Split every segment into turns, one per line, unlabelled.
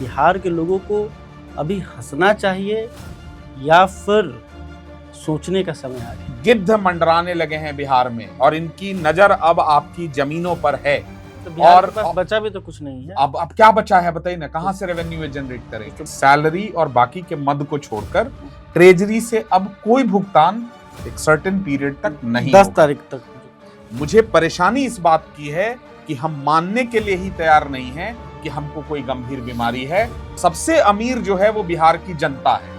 बिहार के लोगों को अभी हंसना चाहिए या फिर सोचने का समय आ गया?
गिद्ध मंडराने लगे हैं बिहार में और इनकी नजर अब आपकी जमीनों पर है।
तो बिहार
और
के पास बचा भी तो कुछ नहीं है।
अब क्या बचा है बताइए ना, कहां से रेवेन्यू जनरेट करें? सैलरी और बाकी के मद को छोड़कर ट्रेजरी से अब कोई भुगतान एक सर्टेन पीरियड तक नहीं
10
होगा।
तारीख तक।
मुझे परेशानी इस बात की है कि हम मानने के लिए ही तैयार नहीं हैं कि हमको कोई गंभीर बीमारी है। सबसे अमीर जो है वो बिहार की जनता है,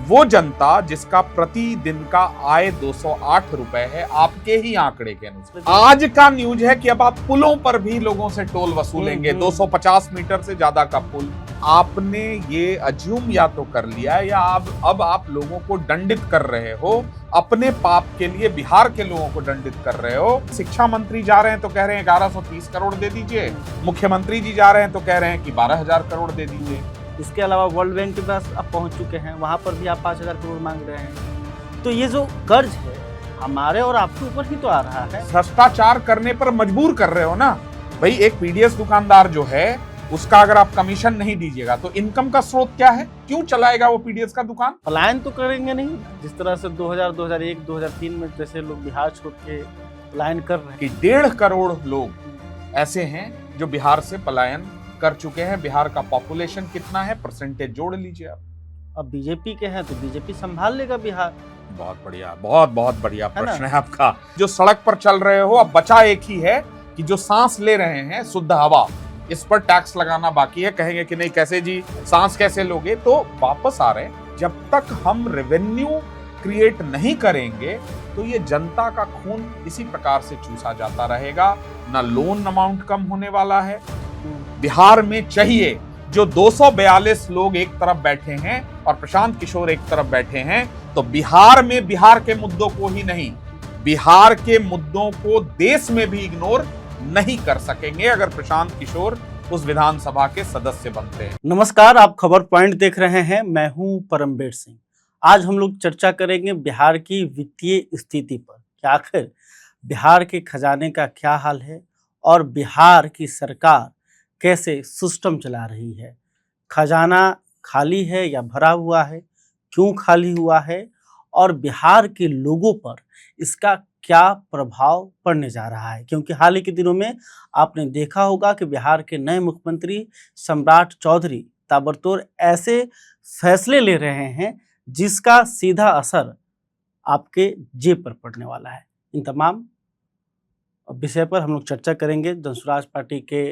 वो जनता जिसका प्रतिदिन का आय 208 रुपए है आपके ही आंकड़े के अनुसार। आज का न्यूज है कि अब आप पुलों पर भी लोगों से टोल वसूलेंगे। 250 मीटर से ज्यादा का पुल। आपने ये अज्यूम या तो कर लिया है या अब आप लोगों को दंडित कर रहे हो, अपने पाप के लिए बिहार के लोगों को दंडित कर रहे हो। शिक्षा मंत्री जा रहे हैं तो कह रहे हैं 1130 करोड़ दे दीजिए, मुख्यमंत्री जी जा रहे हैं तो कह रहे हैं कि 12,000 करोड़ दे दीजिए।
इसके अलावा वर्ल्ड बैंक के पास आप पहुंच चुके हैं, वहां पर भी आप 5,000 करोड़ मांग रहे हैं। तो ये जो कर्ज है हमारे और आपके ऊपर ही तो आ रहा है।
भ्रष्टाचार करने पर मजबूर कर रहे हो ना भाई। एक पीडीएस दुकानदार जो है उसका अगर आप कमीशन नहीं दीजिएगा तो इनकम का स्रोत क्या है? क्यों चलाएगा वो पीडीएस का दुकान?
पलायन तो करेंगे नहीं, जिस तरह से 2000, 2001, 2003 में जैसे लोग बिहार छोड़ के पलायन कर रहे हैं।
कि 1.5 करोड़ लोग ऐसे हैं जो बिहार से पलायन कर चुके हैं। बिहार का पॉपुलेशन कितना है, परसेंटेज जोड़ लीजिए आप।
अब बीजेपी के हैं तो बीजेपी संभाल लेगा बिहार।
बहुत बढ़िया, बहुत बढ़िया प्रश्न है आपका। जो सड़क पर चल रहे हो, अब बचा एक ही है कि जो सांस ले रहे हैं शुद्ध हवा, इस पर टैक्स लगाना बाकी है। कहेंगे कि नहीं कैसे जी, सांस कैसे लोगे? तो वापस आ रहे हैं, जब तक हम रेवेन्यू क्रिएट नहीं करेंगे तो ये जनता का खून इसी प्रकार से चूसा जाता रहेगा। ना लोन अमाउंट कम होने वाला है। बिहार में चाहिए जो 242 लोग एक तरफ बैठे हैं और प्रशांत किशोर एक तरफ बैठे हैं, तो बिहार में बिहार के मुद्दों को ही नहीं, बिहार के मुद्दों को देश में भी इग्नोर नहीं कर सकेंगे अगर प्रशांत किशोर उस विधानसभा के सदस्य बनते हैं।
नमस्कार, आप खबर पॉइंट देख रहे हैं। मैं हूं परमबीर सिंह। आज हम लोग चर्चा करेंगे बिहार की वित्तीय स्थिति पर कि आखिर बिहार के खजाने का क्या हाल है और बिहार की सरकार कैसे सिस्टम चला रही है। खजाना खाली है या भरा हुआ है, क्यों खाली हुआ है और बिहार के लोगों पर इसका क्या प्रभाव पड़ने जा रहा है। क्योंकि हाल ही के दिनों में आपने देखा होगा कि बिहार के नए मुख्यमंत्री सम्राट चौधरी ताबड़तोड़ ऐसे फैसले ले रहे हैं जिसका सीधा असर आपके जेब पर पड़ने वाला है। इन तमाम विषय पर हम लोग चर्चा करेंगे जनसुराज पार्टी के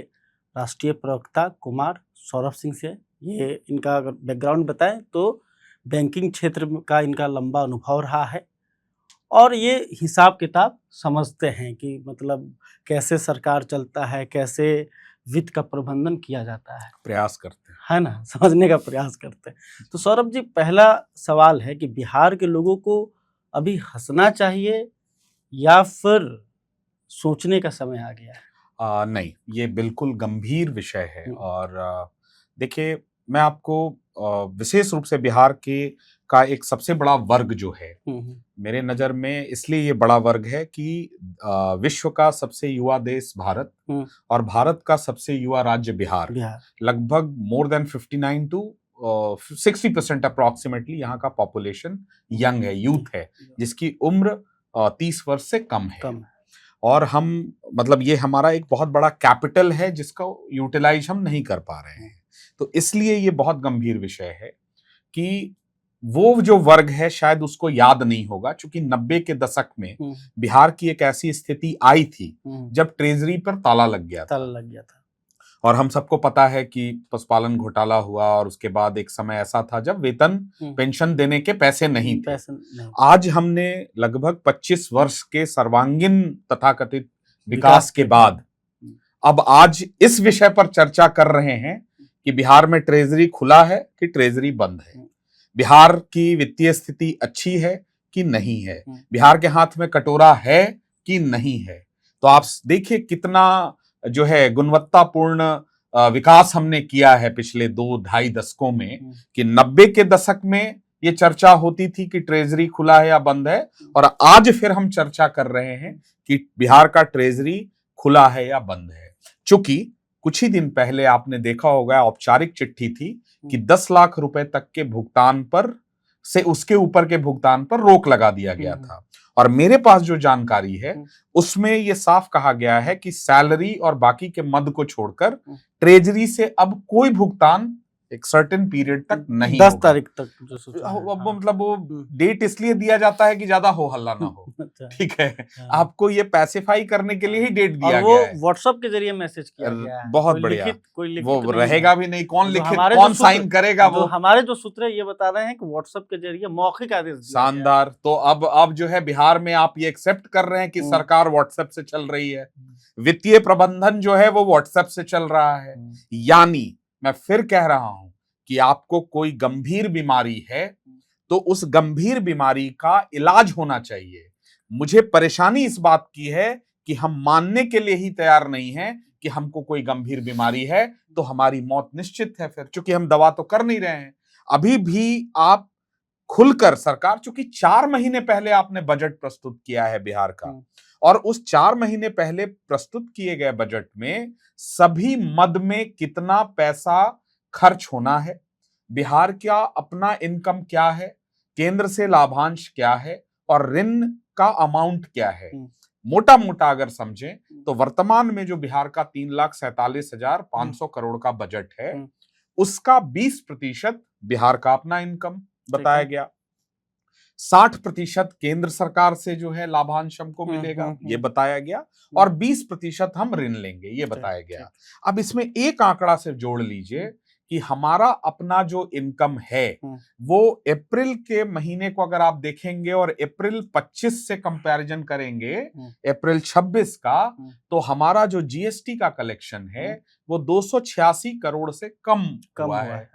राष्ट्रीय प्रवक्ता कुमार सौरभ सिंह से। ये इनका अगर बैकग्राउंड बताएं तो बैंकिंग क्षेत्र का इनका लंबा अनुभव रहा है और ये हिसाब किताब समझते हैं कि मतलब कैसे सरकार चलता है, कैसे वित्त का प्रबंधन किया जाता है।
प्रयास करते हैं,
है ना, समझने का प्रयास करते हैं। तो सौरभ जी, पहला सवाल है कि बिहार के लोगों को अभी हंसना चाहिए या फिर सोचने का समय आ गया है?
नहीं, ये बिल्कुल गंभीर विषय है। और देखिए, मैं आपको विशेष रूप से बिहार के का एक सबसे बड़ा वर्ग जो है मेरे नजर में, इसलिए ये बड़ा वर्ग है कि विश्व का सबसे युवा देश भारत और भारत का सबसे युवा राज्य बिहार। लगभग मोर देन 59 to 60% अप्रोक्सीमेटली यहाँ का पॉपुलेशन यंग है, यूथ है, जिसकी उम्र 30 वर्ष से कम है। और हम मतलब ये हमारा एक बहुत बड़ा कैपिटल है जिसका यूटिलाइज हम नहीं कर पा रहे हैं। तो इसलिए ये बहुत गंभीर विषय है कि वो जो वर्ग है शायद उसको याद नहीं होगा, क्योंकि 90 के दशक में बिहार की एक ऐसी स्थिति आई थी जब ट्रेजरी पर ताला लग गया था। और हम सबको पता है कि पशुपालन घोटाला हुआ और उसके बाद एक समय ऐसा था जब वेतन पेंशन देने के पैसे नहीं थे। आज हमने लगभग 25 वर्ष के सर्वांगीण तथाकथित विकास के बाद अब आज इस विषय पर चर्चा कर रहे हैं कि बिहार में ट्रेजरी खुला है कि ट्रेजरी बंद है, बिहार की वित्तीय स्थिति अच्छी है कि नहीं है, बिहार के हाथ में कटोरा है कि नहीं है। तो आप देखिए कितना जो है गुणवत्तापूर्ण विकास हमने किया है पिछले 2-2.5 दशकों में, कि 90 के दशक में ये चर्चा होती थी कि ट्रेजरी खुला है या बंद है, और आज फिर हम चर्चा कर रहे हैं कि बिहार का ट्रेजरी खुला है या बंद है। चूंकि कुछ ही दिन पहले आपने देखा होगा, औपचारिक चिट्ठी थी कि 10 लाख रुपए तक के भुगतान पर से उसके ऊपर के भुगतान पर रोक लगा दिया गया था। और मेरे पास जो जानकारी है उसमें यह साफ कहा गया है कि सैलरी और बाकी के मद को छोड़कर ट्रेजरी से अब कोई भुगतान एक सर्टेन पीरियड तक नहीं
10 तारीख तक जो सूचना है।
अब मतलब वो डेट इसलिए दिया जाता है कि ज्यादा हो हल्ला ना हो। ठीक है, आपको ये पैसिफाई करने के लिए ही डेट दिया गया है।
व्हाट्सएप के जरिए मैसेज किया गया है।
बहुत बढ़िया।
कोई लिखित
वो रहेगा भी नहीं, कौन लिखित,
हमारे
कौन साइन करेगा? वो
हमारे जो सूत्र है ये बता रहे हैं कि व्हाट्सएप के जरिए मौखिक आदेश दिया गया है।
शानदार। तो अब जो है बिहार में आप ये एक्सेप्ट कर रहे हैं कि सरकार व्हाट्सएप से चल रही है, वित्तीय प्रबंधन जो है वो व्हाट्सएप से चल रहा है। यानी मैं फिर कह रहा हूं कि आपको कोई गंभीर बीमारी है तो उस गंभीर बीमारी का इलाज होना चाहिए। मुझे परेशानी इस बात की है कि हम मानने के लिए ही तैयार नहीं हैं कि हमको कोई गंभीर बीमारी है तो हमारी मौत निश्चित है। फिर चूंकि हम दवा तो कर नहीं रहे हैं, अभी भी आप खुलकर सरकार, चूंकि 4 महीने पहले आपने बजट प्रस्तुत किया है बिहार का, और उस 4 महीने पहले प्रस्तुत किए गए बजट में सभी मद में कितना पैसा खर्च होना है, बिहार का अपना इनकम क्या है, केंद्र से लाभांश क्या है और ऋण का अमाउंट क्या है, मोटा मोटा अगर समझें तो वर्तमान में जो बिहार का 3,47,500 करोड़ का बजट है उसका 20% बिहार का अपना इनकम बताया गया, 60% केंद्र सरकार से जो है लाभांश हमको मिलेगा ये बताया गया, और 20% हम ऋण लेंगे ये बताया गया। अब इसमें एक आंकड़ा सिर्फ जोड़ लीजिए कि हमारा अपना जो इनकम है वो अप्रैल के महीने को अगर आप देखेंगे और अप्रैल 25 से कंपैरिजन करेंगे अप्रैल 26 का, तो हमारा जो जीएसटी का कलेक्शन है वो 286 करोड़ से कम हुआ है।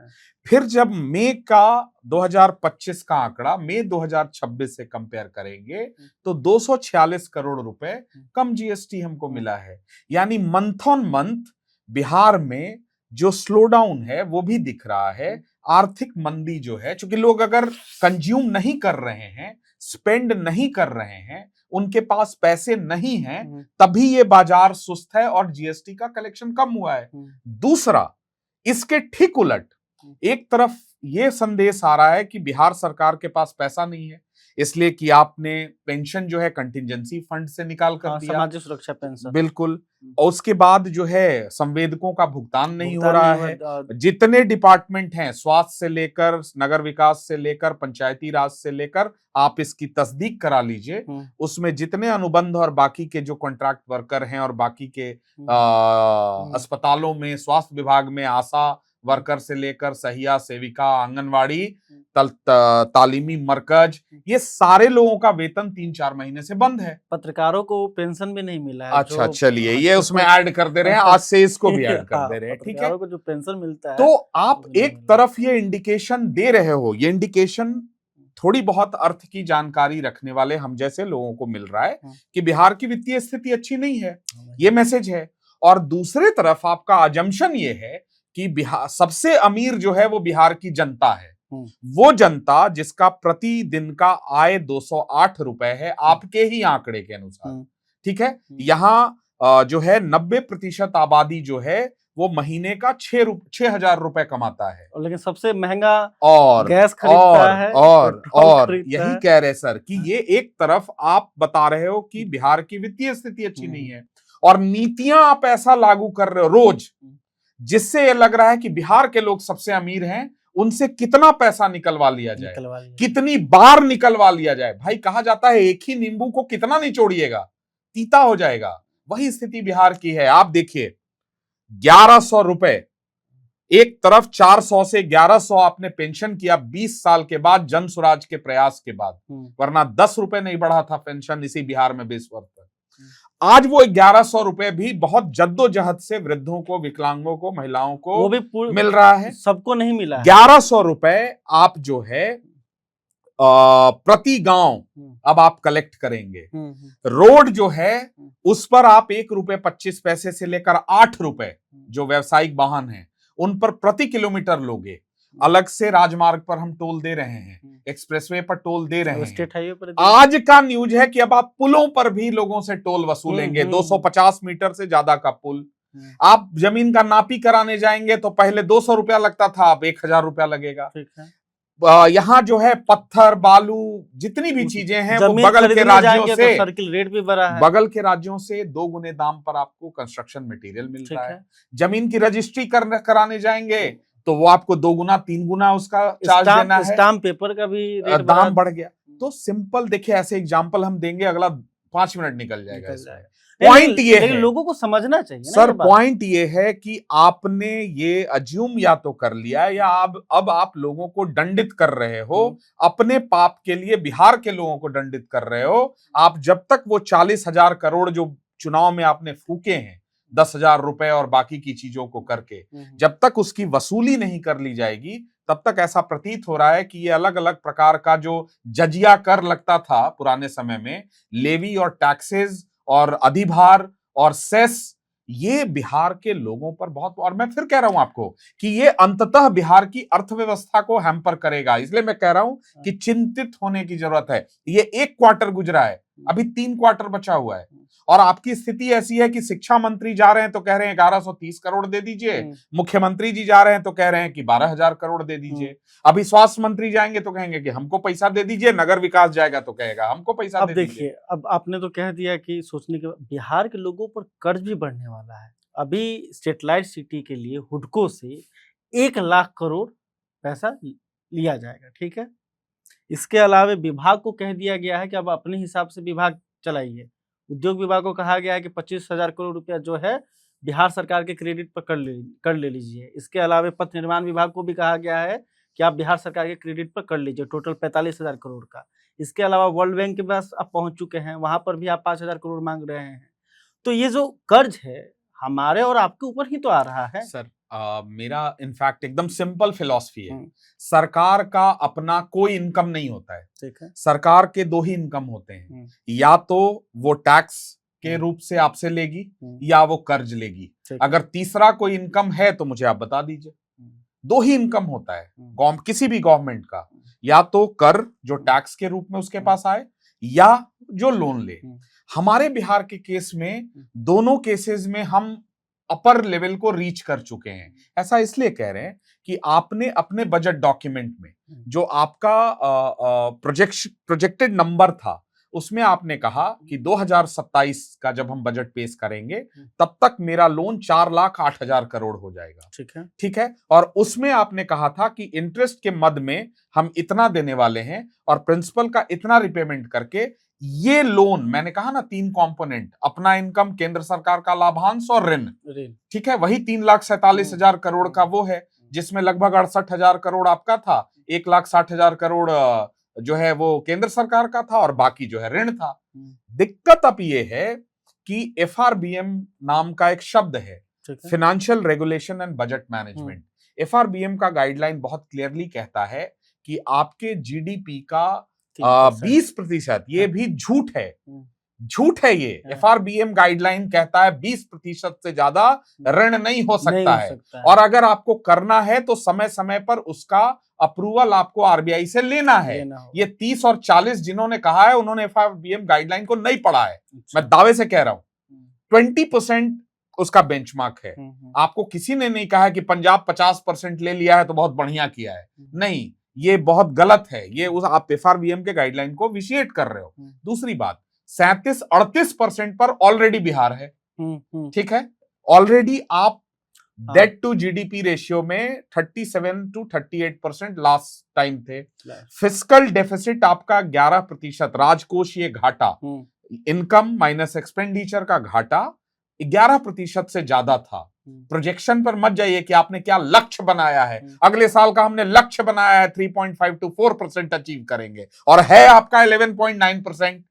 फिर जब मई का 2025 का आंकड़ा मई 2026 से कंपेयर करेंगे तो 246 करोड़ रुपए कम जीएसटी हमको मिला है। यानी मंथ ऑन मंथ बिहार में जो स्लो डाउन है वो भी दिख रहा है। आर्थिक मंदी जो है, चूंकि लोग अगर कंज्यूम नहीं कर रहे हैं, स्पेंड नहीं कर रहे हैं, उनके पास पैसे नहीं हैं, तभी ये बाजार सुस्त है और जीएसटी का कलेक्शन कम हुआ है। दूसरा, इसके ठीक उलट एक तरफ ये संदेश आ रहा है कि बिहार सरकार के पास पैसा नहीं है, इसलिए कि आपने पेंशन जो है कंटिजेंसी फंड से निकाल कर दिया,
सामाजिक सुरक्षा पेंशन,
बिल्कुल, और उसके बाद जो है संवेदकों का भुगतान नहीं हो रहा है। जितने डिपार्टमेंट हैं, स्वास्थ्य से लेकर नगर विकास से लेकर पंचायती राज से लेकर, आप इसकी तस्दीक करा लीजिए, उसमें जितने अनुबंध और बाकी के जो कॉन्ट्रैक्ट वर्कर हैं और बाकी के अस्पतालों में स्वास्थ्य विभाग में आशा वर्कर से लेकर सहिया, सेविका, आंगनवाड़ी, तालीमी मरकज, ये सारे लोगों का वेतन 3-4 महीने से बंद है।
पत्रकारों को पेंशन भी नहीं मिला है।
अच्छा, चलिए ये उसमें ऐड कर दे रहे हैं, आज से इसको भी ऐड कर दे रहे हैं। ठीक है,
पत्रकारों को जो पेंशन मिलता है,
तो आप एक तरफ ये इंडिकेशन दे रहे हो, ये इंडिकेशन थोड़ी बहुत अर्थ की जानकारी रखने वाले हम जैसे लोगों को मिल रहा है कि बिहार की वित्तीय स्थिति अच्छी नहीं है, ये मैसेज है। और दूसरे तरफ आपका अजम्पशन ये है कि बिहार सबसे अमीर जो है वो बिहार की जनता है, वो जनता जिसका प्रतिदिन का आय 208 रुपए है आपके ही आंकड़े के अनुसार। ठीक है, यहां जो है 90% आबादी जो है वो महीने का 6,000 रुपए कमाता है,
लेकिन सबसे महंगा
और
गैस खरीदता है
और यही कह रहे सर कि ये एक तरफ आप बता रहे हो कि बिहार की वित्तीय स्थिति अच्छी नहीं है, और नीतियां आप ऐसा लागू कर रहे हो रोज जिससे ये लग रहा है कि बिहार के लोग सबसे अमीर हैं, उनसे कितना पैसा निकलवा लिया जाए, कितनी बार निकलवा लिया जाए। भाई कहा जाता है एक ही नींबू को कितना निचोड़िएगा, तीता हो जाएगा। वही स्थिति बिहार की है। आप देखिए 1100 रुपए, एक तरफ 400 से 1100 आपने पेंशन किया 20 साल के बाद, जन स्वराज के प्रयास के बाद, वरना 10 रुपए नहीं बढ़ा था पेंशन इसी बिहार में 20 वर्ष तक। आज वो 1100 रुपए भी बहुत जद्दोजहद से वृद्धों को, विकलांगों को, महिलाओं को वो भी मिल रहा है,
सबको नहीं मिला है।
1100 रुपए आप जो है प्रति गांव अब आप कलेक्ट करेंगे। रोड जो है उस पर आप 1 रुपए 25 पैसे से लेकर 8 रुपए जो व्यावसायिक वाहन है उन पर प्रति किलोमीटर लोगे। अलग से राजमार्ग पर हम टोल दे रहे हैं, एक्सप्रेसवे पर टोल दे रहे हैं,
स्टेट हाईवे पर
आज का न्यूज है कि अब आप पुलों पर भी लोगों से टोल वसूलेंगे। 250 मीटर से ज्यादा का पुल आप जमीन का नापी कराने जाएंगे तो पहले 200 रुपया लगता था, अब 1000 रुपया लगेगा।
ठीक है।
यहाँ जो है पत्थर बालू जितनी भी चीजें हैं वो
जमीन
बगल के
खरीदने
राज्यों
जाएंगे तो
से,
सर्किल रेट भी बढ़ा है।
बगल के राज्यों से 2 गुने दाम पर आपको कंस्ट्रक्शन मटेरियल मिल
ठीक
रहा
है।
है। जमीन की रजिस्ट्री कराने जाएंगे तो वो आपको 2 गुना 3 गुना उसका चार्ज देना है।
स्टाम्प पेपर का भी रेट
दाम बढ़ गया। तो सिंपल देखिए, ऐसे एग्जांपल हम देंगे, अगला 5 मिनट निकल जाएगा इसमें। पॉइंट ये है,
लोगों को समझना चाहिए ना
सर, पॉइंट ये है कि आपने ये अज्यूम या तो कर लिया या अब आप लोगों को दंडित कर रहे हो, अपने पाप के लिए बिहार के लोगों को दंडित कर रहे हो। आप जब तक वो 40,000 करोड़ जो चुनाव में आपने फूके हैं, 10,000 रुपए और बाकी की चीजों को करके, जब तक उसकी वसूली नहीं कर ली जाएगी तब तक ऐसा प्रतीत हो रहा है कि ये अलग अलग प्रकार का जो जजिया कर लगता था पुराने समय में, लेवी और टैक्सेस और अधिभार और सेस, ये बिहार के लोगों पर बहुत, और मैं फिर कह रहा हूं आपको कि ये अंततः बिहार की अर्थव्यवस्था को हैम्पर करेगा। इसलिए मैं कह रहा हूं कि चिंतित होने की जरूरत है। ये 1 क्वार्टर गुजरा है, अभी 3 क्वार्टर बचा हुआ है, और आपकी स्थिति ऐसी है कि शिक्षा मंत्री जा रहे हैं तो कह रहे हैं 1130 करोड़ दे दीजिए, मुख्यमंत्री जी जा रहे हैं तो कह रहे हैं कि 12,000 करोड़ दे दीजिए, अभी स्वास्थ्य मंत्री जाएंगे तो कहेंगे कि हमको पैसा दे दीजिए, नगर विकास जाएगा तो कहेगा हमको पैसा दे दीजिए।
अब देखिए, अब आपने तो कह दिया कि सोचने के बाद बिहार के लोगों पर कर्ज भी बढ़ने वाला है। अभी सैटेलाइट सिटी के लिए हुडको से 1 लाख करोड़ पैसा लिया जाएगा, ठीक है। इसके अलावा विभाग को कह दिया गया है कि अब अपने हिसाब से विभाग चलाइए। उद्योग विभाग को कहा गया है कि 25,000 करोड़ रुपया जो है बिहार सरकार के क्रेडिट पर कर ले लीजिए। इसके अलावा पथ निर्माण विभाग को भी कहा गया है कि आप बिहार सरकार के क्रेडिट पर कर लीजिए, टोटल 45,000 करोड़ का। इसके अलावा वर्ल्ड बैंक के पास आप पहुंच चुके हैं, वहां पर भी आप 5,000 करोड़ मांग रहे हैं। तो ये जो कर्ज है हमारे और आपके ऊपर ही तो आ रहा है।
सर, मेरा इनफैक्ट एकदम सिंपल फिलॉसफी है, सरकार का अपना कोई इनकम नहीं होता है।
ठीक है।
सरकार के 2 ही इनकम होते हैं, या तो वो टैक्स के रूप से आपसे लेगी या वो कर्ज लेगी। अगर तीसरा कोई इनकम है तो मुझे आप बता दीजिए। 2 ही इनकम होता है किसी भी गवर्नमेंट का, या तो कर जो टैक्स के रूप में उसके पास आए या जो लोन ले। हमारे बिहार के केस में दोनों केसेस में हम अपर लेवल को रीच कर चुके हैं। ऐसा इसलिए कह रहे हैं कि आपने अपने बजट डॉक्यूमेंट में जो आपका प्रोजेक्टेड नंबर था उसमें आपने कहा कि 2027 का जब हम बजट पेश करेंगे तब तक मेरा लोन 4,08,000 करोड़ हो जाएगा। ठीक है। और उसमें आपने कहा था कि इंटरेस्ट के मद में हम इतना देने वाले हैं और प्रिंसिपल का इतना रिपेमेंट करके ये लोन, मैंने कहा ना 3 कंपोनेंट, अपना इनकम, केंद्र सरकार का लाभांश और ऋण। ठीक है, वही 3,47,000 करोड़ का वो है जिसमें लगभग 68,000 करोड़ आपका था, 1,60,000 करोड़ जो है वो केंद्र सरकार का था और बाकी जो है ऋण था। दिक्कत अब ये है कि FRBM नाम का एक शब्द है, financial regulation and budget management. FRBM का गाइडलाइन बहुत क्लियरली कहता है कि आपके GDP का 20%, ये भी झूठ है, झूठ है ये। FRBM गाइडलाइन कहता है 20% से ज्यादा ऋण नहीं हो सकता है, और अगर आपको करना है तो समय समय पर उसका अप्रूवल आपको RBI से लेना है। ये 30 और 40 जिन्होंने कहा है उन्होंने FRBM गाइडलाइन को नहीं पढ़ा है। मैं दावे से कह रहा हूं 20% उसका बेंचमार्क है। आपको किसी ने नहीं कहा है कि पंजाब 50% ले लिया है तो बहुत बढ़िया किया है, नहीं, ये बहुत गलत है। ये आप FRBM के गाइडलाइन को विशिएट कर रहे हो। दूसरी बात, 37-38% पर ऑलरेडी बिहार है। ठीक है, ऑलरेडी आप डेट टू GDP रेशियो में 37 to 38% लास्ट टाइम थे। फिस्कल डेफिसिट आपका 11%, राजकोषीय घाटा, इनकम माइनस एक्सपेंडिचर का घाटा 11% से ज्यादा था। प्रोजेक्शन पर मत जाइए कि आपने क्या लक्ष्य बनाया है। अगले साल का हमने लक्ष्य बनाया है 3.5 to 4% अचीव करेंगे, और है आपका 11.9%।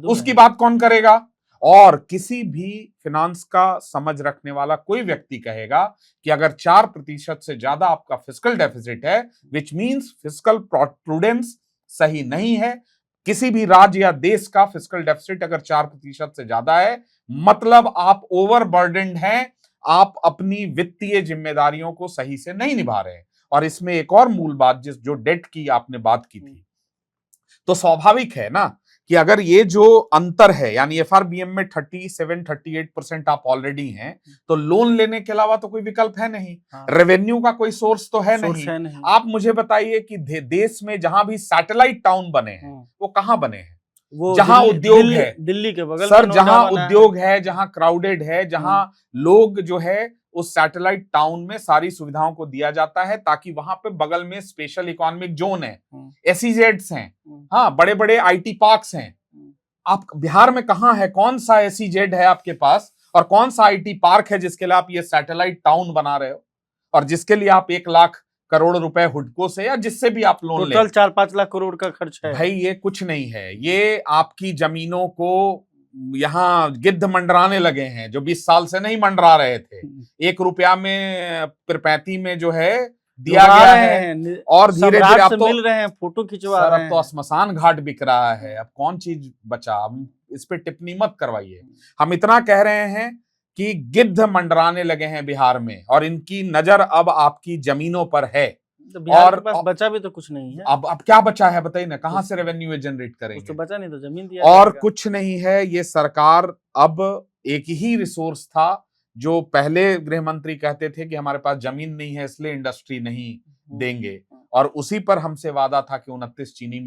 उसकी बात कौन करेगा? और किसी भी फिनांस का समझ रखने वाला कोई व्यक्ति कहेगा कि अगर 4% से ज्यादा आपका फिस्कल डेफिसिट है, विच मींस फिस्कल प्रूडेंस सही नहीं है। किसी भी राज्य या देश का फिस्कल डेफिसिट अगर 4% से ज्यादा है, मतलब आप ओवरबर्डन्ड हैं, आप अपनी वित्तीय जिम्मेदारियों को सही से नहीं निभा रहे हैं। और इसमें एक और मूल बात, जो डेट की आपने बात की थी, तो स्वाभाविक है ना कि अगर ये जो अंतर है, यानी एफआरबीएम में 37-38% आप ऑलरेडी हैं, तो लोन लेने के अलावा तो कोई विकल्प है नहीं।
हाँ।
रेवेन्यू का कोई सोर्स तो है
सोर्स
नहीं।
है नहीं।
आप मुझे बताइए कि देश में जहां भी सैटेलाइट टाउन बने हैं वो कहां बने हैं?
वो
जहां उद्योग है,
दिल्ली के बगल
सर,
में
जहां
नोएडा बना
उद्योग है, जहां क्राउडेड है, जहां लोग जो है उस सैटेलाइट टाउन में सारी सुविधाओं को दिया जाता है, ताकि वहां पे बगल में स्पेशल इकोनॉमिक जोन है, एसईजेड्स हैं, हाँ, बड़े बड़े आईटी पार्क्स हैं। आप बिहार में कहां है? कौन सा एसईजेड है आपके पास, और कौन सा आईटी पार्क है जिसके लिए आप ये सैटेलाइट टाउन बना रहे हो, और जिसके लिए आप 1 लाख करोड़ रुपए हुडको से या जिससे भी आप लोन ले,
टोटल 4-5 लाख करोड़ का खर्च है।
भाई ये कुछ नहीं है। ये आपकी जमीनों को यहाँ गिद्ध मंडराने लगे हैं, जो 20 साल से नहीं मंडरा रहे थे। 1 रुपया में पिरपैंती में जो है दिया गया है, और धीरे धीरे अब तो
मिल रहे हैं, फोटो खिंचवा रहे हैं।
अब तो श्मशान घाट बिक रहा है। अब कौन चीज बचा? अब इस पे टिप्पणी मत करवाइए। हम इतना कह रहे हैं कि गिद्ध मंडराने लगे हैं बिहार में, और इनकी नजर अब आपकी जमीनों पर है।
तो बिहार के पास बचा भी तो कुछ नहीं है।
अब क्या बचा है बताइए ना, कहां से रेवेन्यू जनरेट करेंगे?
तो बचा नहीं, तो जमीन दिया
और कुछ नहीं है। ये सरकार अब एक ही रिसोर्स था जो पहले गृह मंत्री कहते थे कि हमारे पास जमीन नहीं है इसलिए इंडस्ट्री नहीं देंगे, और उसी पर हमसे वादा था कि 29 चीनी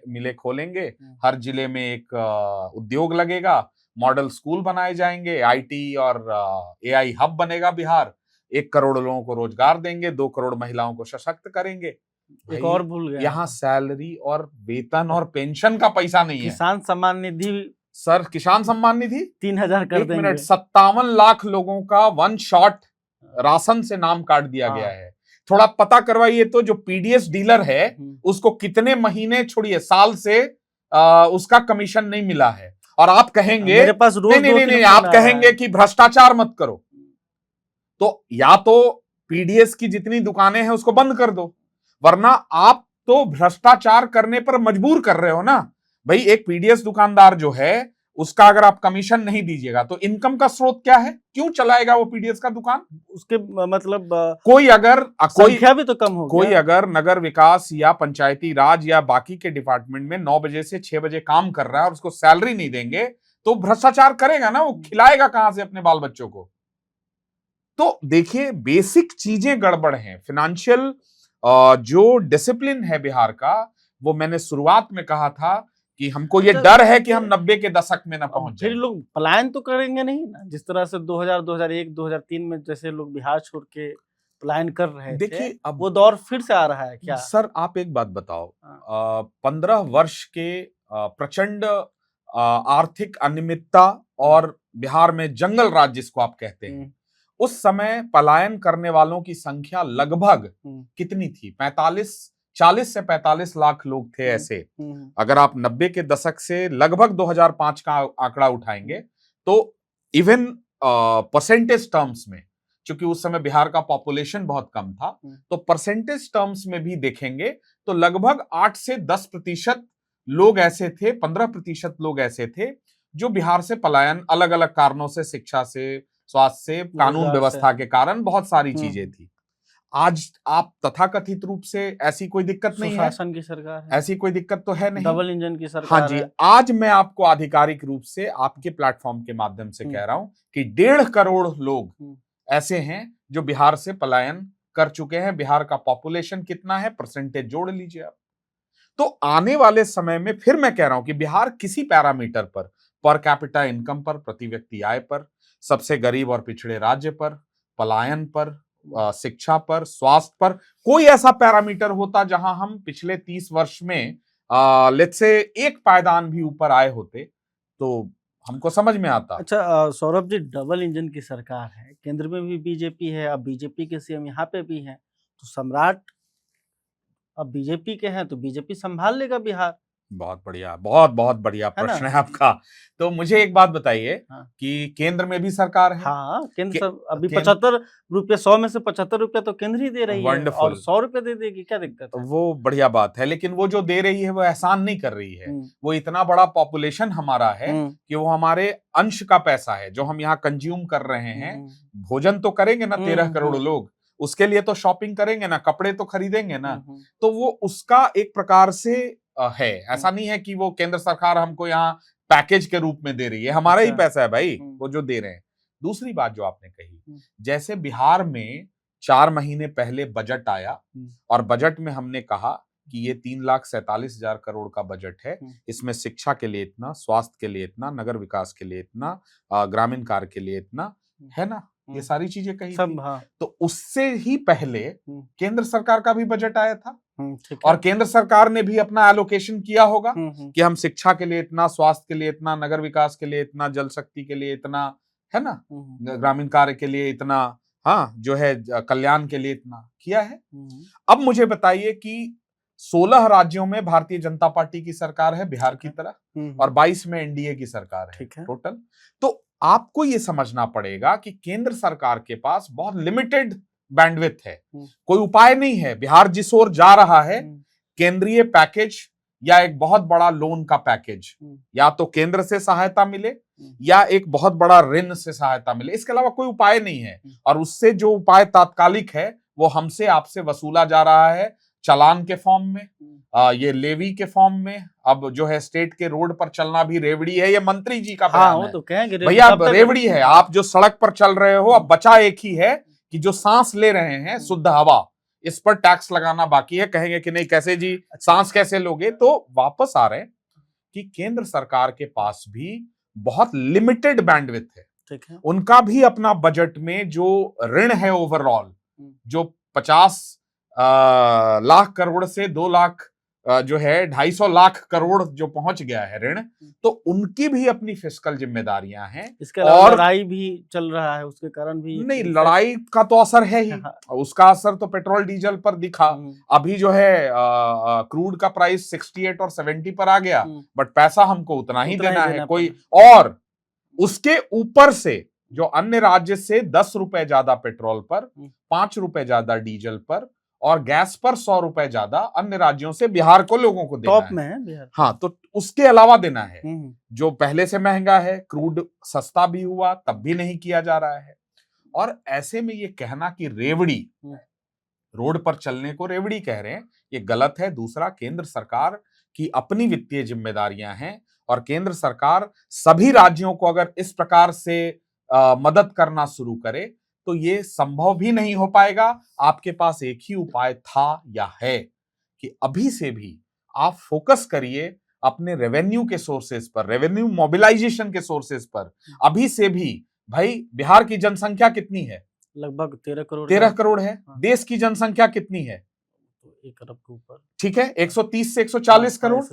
मिले खोलेंगे, हर जिले में एक उद्योग लगेगा, मॉडल स्कूल बनाए जाएंगे, आईटी और एआई हब बनेगा बिहार, 1 करोड़ लोगों को रोजगार देंगे, 2 करोड़ महिलाओं को सशक्त करेंगे।
एक और भूल गए,
यहाँ सैलरी और वेतन और पेंशन का पैसा नहीं है।
किसान सम्मान निधि,
सर, किसान सम्मान निधि
3000 कर देंगे।
1 मिनट, 57 लाख लोगों का 1 शॉट राशन से नाम काट दिया गया है। थोड़ा पता करवाइए तो, जो पीडीएस डीलर है उसको कितने महीने, छोड़िए साल से उसका कमीशन नहीं मिला है, और आप कहेंगे
मेरे पास रोज
नहीं, आप कहेंगे कि भ्रष्टाचार मत करो, तो या तो पीडीएस की जितनी दुकानें हैं उसको बंद कर दो, वरना आप तो भ्रष्टाचार करने पर मजबूर कर रहे हो ना भाई। एक पीडीएस दुकानदार जो है उसका अगर आप कमीशन नहीं दीजिएगा तो इनकम का स्रोत क्या है? क्यों चलाएगा वो पीडीएस का दुकान?
उसके मतलब
कोई अगर
संख्या भी तो कम हो
कोई अगर नगर विकास या पंचायती राज या बाकी के डिपार्टमेंट में 9 बजे से 6 बजे काम कर रहा है और उसको सैलरी नहीं देंगे तो भ्रष्टाचार करेगा ना, वो खिलाएगा कहां से अपने बाल बच्चों को? तो देखिए, बेसिक चीजें गड़बड़ हैं। फाइनेंशियल जो डिसिप्लिन है बिहार का, वो मैंने शुरुआत में कहा था कि हमको ये डर है कि हम 90 के दशक में ना पहुंच जाएं।
फिर लोग पलायन तो करेंगे नहीं ना, जिस तरह से 2000, 2001, 2003 में जैसे लोग बिहार छोड़ के पलायन कर रहे थे।
देखिए, अब
वो दौर फिर से आ रहा है क्या?
सर, आप एक बात बताओ, 15 वर्ष के प्रचंड आर्थिक अनियमितता और बिहार में जंगल राज जिसको आप कहते हैं, उस समय पलायन करने वालों की संख्या लगभग कितनी थी? 40 से 45 लाख लोग थे ऐसे। अगर आप 90 के दशक से लगभग 2005 का आंकड़ा उठाएंगे तो इवन परसेंटेज टर्म्स में, क्योंकि उस समय बिहार का पॉपुलेशन बहुत कम था, तो परसेंटेज टर्म्स में भी देखेंगे तो लगभग 8 से 10% लोग ऐसे थे, 15% लोग ऐसे थे जो बिहार से पलायन अलग अलग कारणों से, शिक्षा से, स्वास्थ्य से, कानून व्यवस्था के कारण, बहुत सारी चीजें थी। आज आप तथाकथित रूप से ऐसी कोई दिक्कत नहीं है,
शासन की सरकार है,
ऐसी कोई दिक्कत तो है नहीं,
डबल इंजन की सरकार।
हाँ जी, आज मैं आपको आधिकारिक रूप से आपके प्लेटफॉर्म के माध्यम से कह रहा हूं कि 1.5 करोड़ लोग ऐसे हैं जो बिहार से पलायन कर चुके हैं। बिहार का पॉपुलेशन कितना है, परसेंटेज जोड़ लीजिए आप। तो आने वाले समय में फिर मैं कह रहा हूं कि बिहार किसी पैरामीटर पर कैपिटा इनकम पर, प्रति व्यक्ति आय पर, सबसे गरीब और पिछड़े राज्य पर, पलायन पर, शिक्षा पर, स्वास्थ्य पर, कोई ऐसा पैरामीटर होता जहां हम पिछले 30 वर्ष में लेट्स से 1 पायदान भी ऊपर आए होते तो हमको समझ में आता।
अच्छा सौरभ जी, डबल इंजन की सरकार है, केंद्र में भी बीजेपी है, अब बीजेपी के सीएम यहाँ पे भी हैं, तो सम्राट अब बीजेपी के हैं तो बीजेपी संभाल लेगा बिहार।
बहुत बढ़िया, बहुत बहुत बढ़िया प्रश्न है आपका। तो मुझे एक बात बताइए कि केंद्र में भी सरकार है।
हाँ, केंद्र अभी 75 रुपये, 100 में से 75 रुपये तो केंद्र ही दे रही है, और 100 रुपये दे देगी, क्या दिक्कत है?
वो बढ़िया बात है, लेकिन वो जो दे रही है वो एहसान नहीं कर रही है। वो इतना बड़ा पॉपुलेशन हमारा है कि वो हमारे अंश का पैसा है जो हम यहाँ कंज्यूम कर रहे हैं। भोजन तो करेंगे ना 13 करोड़ लोग, उसके लिए तो शॉपिंग करेंगे ना, कपड़े तो खरीदेंगे ना, तो वो उसका एक प्रकार से है। ऐसा नहीं है कि वो केंद्र सरकार हमको यहाँ पैकेज के रूप में दे रही है, हमारा ही पैसा है भाई वो जो दे रहे हैं। दूसरी बात जो आपने कही, जैसे बिहार में 4 महीने पहले बजट आया और बजट में हमने कहा कि ये 3,47,000 करोड़ का बजट है, इसमें शिक्षा के लिए इतना, स्वास्थ्य के लिए इतना, नगर विकास के लिए इतना, ग्रामीण कार्य के लिए इतना, है ना, ये सारी चीजें कही थी।
हाँ।
तो उससे ही पहले केंद्र सरकार का भी बजट आया था और केंद्र सरकार ने भी अपना एलोकेशन किया होगा कि हम शिक्षा के लिए इतना, स्वास्थ्य के लिए इतना, नगर विकास के लिए इतना, जल शक्ति के लिए इतना, है ना, ग्रामीण कार्य के लिए इतना, हाँ, जो है कल्याण के लिए इतना किया है। अब मुझे बताइए कि 16 राज्यों में भारतीय जनता पार्टी की सरकार है बिहार की तरह और 22 में एनडीए की सरकार है टोटल। तो आपको ये समझना पड़ेगा कि केंद्र सरकार के पास बहुत लिमिटेड बैंडविड्थ है, कोई उपाय नहीं है। बिहार जिस ओर जा रहा है, केंद्रीय पैकेज या एक बहुत बड़ा लोन का पैकेज, या तो केंद्र से सहायता मिले या एक बहुत बड़ा ऋण से सहायता मिले, इसके अलावा कोई उपाय नहीं है। और उससे जो उपाय तात्कालिक है वो हमसे आपसे वसूला जा रहा है चालान के फॉर्म में, ये लेवी के फॉर्म में। अब जो है स्टेट के रोड पर चलना भी रेवड़ी है, ये मंत्री जी का बयान है।
तो कहेंगे
भैया अब रेवड़ी है, आप जो सड़क पर चल रहे हो, अब बचा एक ही है कि जो सांस ले रहे हैं शुद्ध हवा, इस पर टैक्स लगाना बाकी है। कहेंगे कि नहीं कैसे जी, सांस कैसे लोगे? तो वापस आ रहे हैं कि केंद्र सरकार के पास भी बहुत लिमिटेड बैंडविड्थ है।
ठीक है,
उनका भी अपना बजट में जो ऋण है ओवरऑल, जो 50 लाख करोड़ से 2 लाख जो है 250 लाख करोड़ जो पहुंच गया है ऋण, तो उनकी भी अपनी फिस्कल जिम्मेदारियां हैं।
इसके अलावा लड़ाई भी चल रहा है, उसके कारण भी
नहीं, लड़ाई का तो असर है ही। उसका असर तो पेट्रोल डीजल पर दिखा। अभी जो है क्रूड का प्राइस 68 और 70 पर आ गया, बट पैसा हमको उतना ही देना है कोई। और उसके ऊपर से जो अन्य राज्य से 10 रुपए ज्यादा पेट्रोल पर, 5 रुपए ज्यादा डीजल पर और गैस पर 100 रुपए ज्यादा अन्य राज्यों से बिहार को लोगों को देना
टॉप में है बिहार।
हाँ, तो उसके अलावा देना है जो पहले से महंगा है। क्रूड सस्ता भी हुआ तब भी नहीं किया जा रहा है। और ऐसे में ये कहना कि रेवड़ी, रोड पर चलने को रेवड़ी कह रहे हैं, ये गलत है। दूसरा, केंद्र सरकार की अपनी वित्तीय जिम्मेदारियां हैं और केंद्र सरकार सभी राज्यों को अगर इस प्रकार से मदद करना शुरू करे तो ये संभव भी नहीं हो पाएगा। आपके पास एक ही उपाय था या है कि अभी से भी आप फोकस करिए अपने रेवेन्यू के सोर्सेस पर, रेवेन्यू मोबिलाइजेशन के सोर्सेस पर। अभी से भी भाई, बिहार की जनसंख्या कितनी है?
लगभग 13
करोड़ है। देश की जनसंख्या कितनी है?
1 अरब के ऊपर।
ठीक है, 130 से 140 करोड़।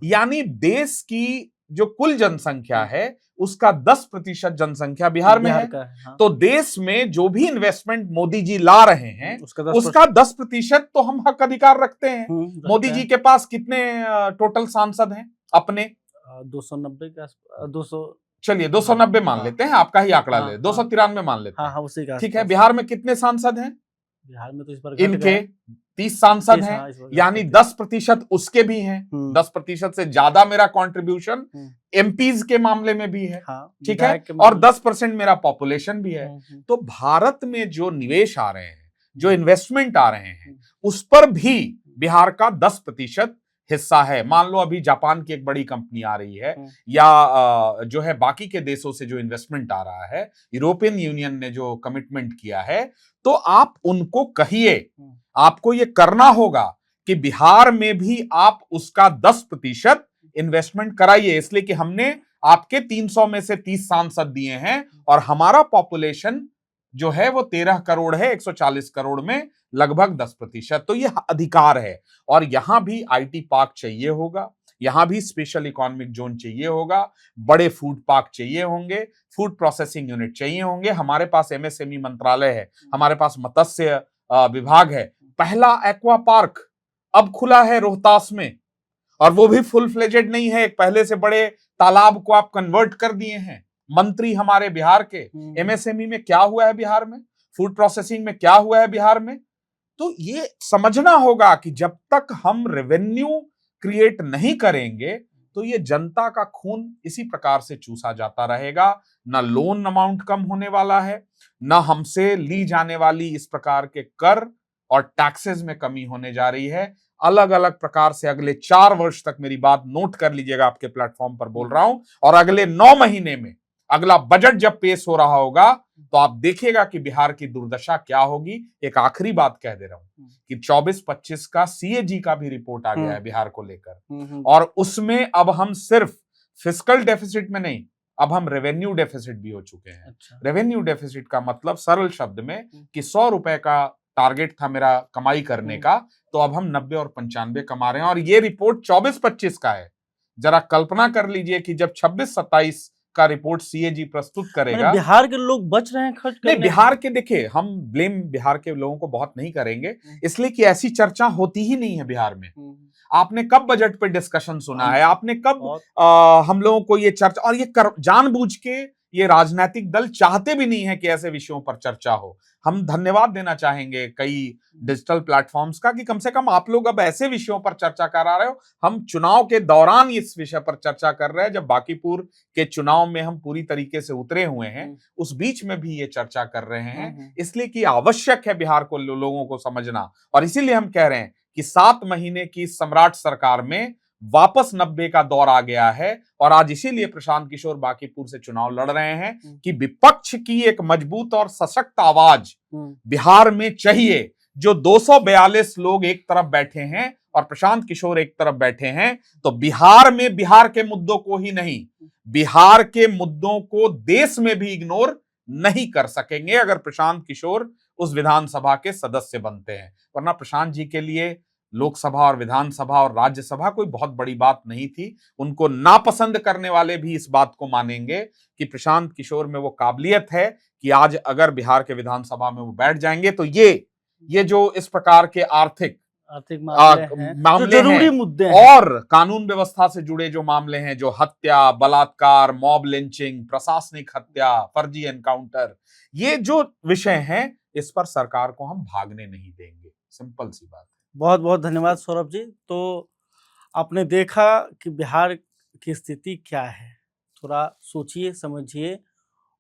यानी देश की जो कुल जनसंख्या है उसका 10% जनसंख्या बिहार में है। तो देश में जो भी इन्वेस्टमेंट मोदी जी ला रहे हैं उसका 10% तो हम हक अधिकार रखते हैं। मोदी जी के पास कितने टोटल सांसद हैं अपने?
290 के आसपास, 200,
चलिए 290 मान लेते हैं, आपका ही आंकड़ा ले, 293 मान लेते हैं।
उसी का।
ठीक है, बिहार में कितने सांसद हैं?
बिहार में तो इस बार
इनके 30 सांसद हैं, यानी 10% उसके भी हैं। 10% से ज्यादा मेरा कंट्रीब्यूशन एमपीज के मामले में भी है। ठीक है, और 10% मेरा पॉपुलेशन भी है। तो भारत में जो निवेश आ रहे हैं, जो इन्वेस्टमेंट आ रहे हैं, उस पर भी बिहार का 10% हिस्सा है। मान लो अभी जापान की एक बड़ी कंपनी आ रही है या जो है बाकी के देशों से जो इन्वेस्टमेंट आ रहा है, यूरोपियन यूनियन ने जो कमिटमेंट किया है, तो आप उनको कहिए, आपको ये करना होगा कि बिहार में भी आप उसका 10% इन्वेस्टमेंट कराइए। इसलिए कि हमने आपके 300 में से 30 सांसद दिए हैं और हमारा पॉपुलेशन जो है वो 13 करोड़ है, 140 करोड़ में लगभग 10%। तो ये अधिकार है। और यहां भी आईटी पार्क चाहिए होगा, यहां भी स्पेशल इकोनॉमिक जोन चाहिए होगा, बड़े फूड पार्क चाहिए होंगे, फूड प्रोसेसिंग यूनिट चाहिए होंगे। हमारे पास एमएसएमई मंत्रालय है, हमारे पास मत्स्य विभाग है। पहला एक्वा पार्क अब खुला है रोहतास में, और वो भी फुल फ्लेजेड नहीं है। एक पहले से बड़े तालाब को आप कन्वर्ट कर दिए हैं। मंत्री हमारे बिहार के, एमएसएमई में क्या हुआ है बिहार में, फूड प्रोसेसिंग में क्या हुआ है बिहार में। तो ये समझना होगा कि जब तक हम रेवेन्यू क्रिएट नहीं करेंगे तो ये जनता का खून इसी प्रकार से चूसा जाता रहेगा। ना लोन अमाउंट कम होने वाला है, ना हमसे ली जाने वाली इस प्रकार के कर और टैक्सेस में कमी होने जा रही है। अलग अलग प्रकार से अगले 4 वर्ष तक, मेरी बात नोट कर लीजिएगा, आपके प्लेटफॉर्म पर बोल रहा हूं, और अगले 9 महीने में अगला बजट जब पेश हो रहा होगा तो आप देखिएगा कि बिहार की दुर्दशा क्या होगी। एक आखिरी बात कह दे रहा हूं कि 24-25 का सीएजी का भी रिपोर्ट आ गया है बिहार को लेकर, और उसमें अब हम सिर्फ फिस्कल डेफिसिट में नहीं, अब हम रेवेन्यू डेफिसिट भी हो चुके हैं।
अच्छा।
रेवेन्यू डेफिसिट का मतलब सरल शब्द में कि 100 रुपए का टारगेट था मेरा कमाई करने का, तो अब हम 90 और 95 कमा रहे हैं, और ये रिपोर्ट 24-25 का है। जरा कल्पना कर लीजिए कि जब 26-27 का रिपोर्ट सीएजी प्रस्तुत करेगा,
बिहार के लोग बच रहे हैं खर्च करने।
नहीं, बिहार के, देखिए, हम ब्लेम बिहार के लोगों को बहुत नहीं करेंगे, इसलिए कि ऐसी चर्चा होती ही नहीं है बिहार में। आपने कब बजट पे डिस्कशन सुना है? आपने कब हम लोगों को ये चर्चा, और ये जानबूझ के ये राजनीतिक दल चाहते भी नहीं है कि ऐसे विषयों पर चर्चा हो। हम धन्यवाद देना चाहेंगे कई डिजिटल प्लेटफॉर्म्स का कि कम से कम आप लोग अब ऐसे विषयों पर चर्चा करा रहे हो। हम चुनाव के दौरान इस विषय पर चर्चा कर रहे हैं, जब बांकीपुर के चुनाव में हम पूरी तरीके से उतरे हुए हैं, उस बीच में भी ये चर्चा कर रहे हैं, इसलिए कि आवश्यक है बिहार को, लोगों को समझना। और इसीलिए हम कह रहे हैं कि 7 महीने की सम्राट सरकार में वापस 90 का दौर आ गया है, और आज इसीलिए प्रशांत किशोर बांकीपुर से चुनाव लड़ रहे हैं कि विपक्ष की एक मजबूत और सशक्त आवाज बिहार में चाहिए। जो 242 लोग एक तरफ बैठे हैं और प्रशांत किशोर एक तरफ बैठे हैं, तो बिहार में बिहार के मुद्दों को ही नहीं, बिहार के मुद्दों को देश में भी इग्नोर नहीं कर सकेंगे अगर प्रशांत किशोर उस विधानसभा के सदस्य बनते हैं। वरना प्रशांत जी के लिए लोकसभा और विधानसभा और राज्यसभा कोई बहुत बड़ी बात नहीं थी। उनको नापसंद करने वाले भी इस बात को मानेंगे कि प्रशांत किशोर में वो काबिलियत है कि आज अगर बिहार के विधानसभा में वो बैठ जाएंगे तो ये जो इस प्रकार के आर्थिक मामले
जो जरूरी
हैं,
मुद्दे
और कानून व्यवस्था से जुड़े जो मामले हैं, जो हत्या, बलात्कार, मॉब लिंचिंग, प्रशासनिक हत्या, फर्जी एनकाउंटर, ये जो विषय हैं, इस पर सरकार को हम भागने नहीं देंगे। सिंपल सी बात है।
बहुत बहुत धन्यवाद सौरभ जी। तो आपने देखा कि बिहार की स्थिति क्या है, थोड़ा सोचिए, समझिए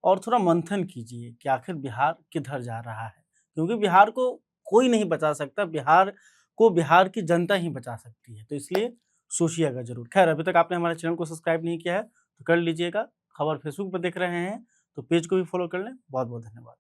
और थोड़ा मंथन कीजिए कि आखिर बिहार किधर जा रहा है, क्योंकि बिहार को कोई नहीं बचा सकता, बिहार को बिहार की जनता ही बचा सकती है। तो इसलिए सोचिएगा जरूर। खैर, अभी तक आपने हमारे चैनल को सब्सक्राइब नहीं किया है तो कर लीजिएगा। खबर फेसबुक पर देख रहे हैं तो पेज को भी फॉलो कर लें। बहुत बहुत धन्यवाद।